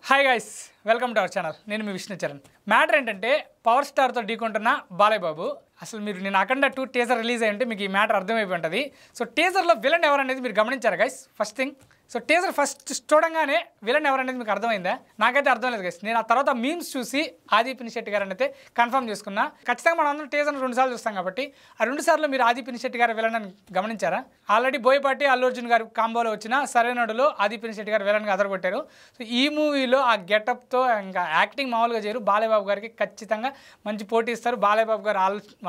Hi guys, welcome to our channel. నేను మీ Vishnu Charan. Matter ఏంటంటే power స్టార్తో ఢీకొంటున్న Balayya Babu. అసలు మీరు నేను అఖండ 2 టీజర్ రిలీజ్ అయ్యింటే మీకు ఈ మ్యాటర్ అర్థమైపోయి ఉంటుంది. సో టీజర్లో విలన్ ఎవరనేది మీరు గమనించారా guys? First thing, so teaser first చూడంగానే విలన్ ఎవరనేది మీకు అర్థమైందా? నాకైతే అర్థం లేదు గైస్. నేను ఆ తర్వాత మీమ్స్ చూసి ఆది పినిశెట్టి గారు అయితే కన్ఫర్మ్ చేసుకున్నా. ఖచ్చితంగా మనం అందరం టీజర్ని 2 సార్లు చూస్తాం కాబట్టి ఆ 2 సార్లు మీరు ఆది పినిశెట్టి గారు విలన్ అని గమనించారా? ఆల్రెడీ బోయపాటి అల్లు అర్జున్ గారు కాంబోలో వచ్చిన సరైనడులో ఆది పినిశెట్టి గారు విలన్గా అదరగొట్టారు. సో ఈ మూవీలో ఆ గెటప్తో ఇంకా యాక్టింగ్ మామూలుగా చేయరు. బాలయ్య బాబు గారికి ఖచ్చితంగా మంచి పోటీ ఇస్తారు. బాలయ్య బాబు గారు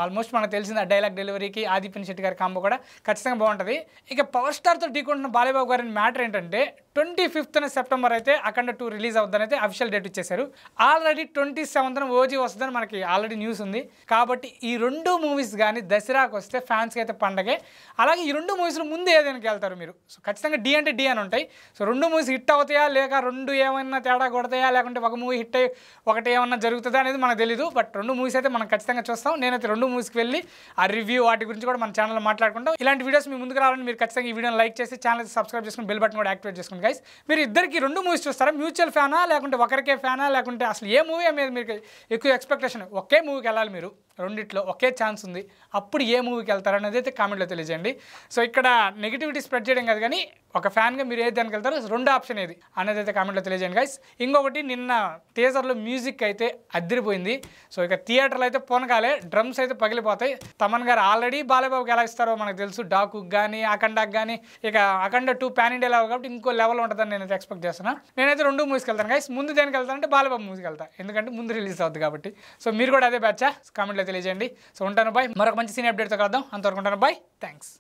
ఆల్మోస్ట్ మనకు తెలిసింది ఆ డైలాగ్ డెలివరీకి ఆది పినిశెట్టి గారి కాంబో కూడా ఖచ్చితంగా బాగుంటుంది. ఇక పవర్ స్టార్తో ఢీకొంటున్న బాలయ్య బాబు గారి మ్యాటర్ ఏంటంటే 25th సెప్టెంబర్ అయితే అఖండ 2 రిలీజ్ అవుతుందని అయితే అఫీషియల్ డేట్ ఇచ్చేశారు. ఆల్రెడీ 27th ఓజీ వస్తుందని మనకి ఆల్రెడీ న్యూస్ ఉంది. కాబట్టి ఈ 2 మూవీస్ కానీ దసరాకు వస్తే ఫ్యాన్స్కి అయితే పండగే. అలాగే ఈ 2 మూవీస్లో ముందు ఏదైనా వెళ్తారు మీరు? సో ఖచ్చితంగా డి అంటే డి అని ఉంటాయి. సో 2 మూవీస్ హిట్ అవుతాయా, లేక 2 ఏమైనా తేడా కొడతాయా, లేకుంటే ఒక మూవీ హిట్ అయ్యి ఒకటి ఏమన్నా జరుగుతుందా అనేది మనకు తెలీదు. బట్ 2 మూవీస్ అయితే మనం ఖచ్చితంగా చూస్తాం. నేనైతే 2 మూవీస్కి వెళ్ళి ఆ రివ్యూ వాటి గురించి కూడా మన ఛానల్లో మాట్లాడుకుంటాం. ఇలాంటి వీడియోస్ మీ ముందుకు రావాలని మీరు ఖచ్చితంగా ఈ వీడియోని లైక్ చేసి ఛానల్ సబ్స్క్రైబ్ చేసుకుని బెల్ బటన్ కూడా యాక్టివేట్ చేసుకోండి గైస్. మీరు ఇద్దరికి 2 మూవీస్ చూస్తారా? మ్యూచువల్ ఫ్యానా, లేకుంటే ఒకరికే ఫ్యానా, లేకుంటే అసలు ఏ మూవీ మీద మీకు ఎక్కువ ఎక్స్పెక్టేషన్? ఒకే మూవీకి వెళ్ళాలి మీరు, రెండిట్లో ఒకే ఛాన్స్ ఉంది, అప్పుడు ఏ మూవీకి వెళ్తారు అనేది అయితే కామెంట్లో తెలియజేయండి. సో ఇక్కడ నెగిటివిటీ స్ప్రెడ్ చేయడం కాదు, కానీ ఒక ఫ్యాన్గా మీరు ఏది దానికి వెళ్తారో 2 ఆప్షన్ ఏది అనేది అయితే కామెంట్లో తెలియజేయండి గైస్. ఇంకొకటి, నిన్న టీజర్లో మ్యూజిక్ అయితే అదిరిపోయింది. సో ఇక థియేటర్లో అయితే పోనకాలే, డ్రమ్స్ అయితే పగిలిపోతాయి. తమన్ గారు ఆల్రెడీ బాలయ్యబాబుకి ఎలా ఇస్తారో మనకు తెలుసు, డాకుకి కానీ అఖండాకి కానీ. ఇక అఖండ 2 పాన్ ఇండియా లెవెల్ కాబట్టి ఇంకో లెవెల్ ఉంటుందని నేనైతే ఎక్స్పెక్ట్ చేస్తున్నాను. నేనైతే 2 మూవీస్కి వెళ్తాను గైస్. ముందు దేనికి వెళ్తానంటే బాలయ్యబాబు మూవీకి వెళ్తాను, ఎందుకంటే ముందు రిలీజ్ అవుతుంది కాబట్టి. సో మీరు కూడా అదే బ్యాచా? కామెంట్లో తెలియజేయండి. సో ఉంటాను బాయ్. మరొక మంచి సీన్ అప్డేట్తో కలుద్దాం. అంతవరకు ఉంటాను బాయ్. థ్యాంక్స్.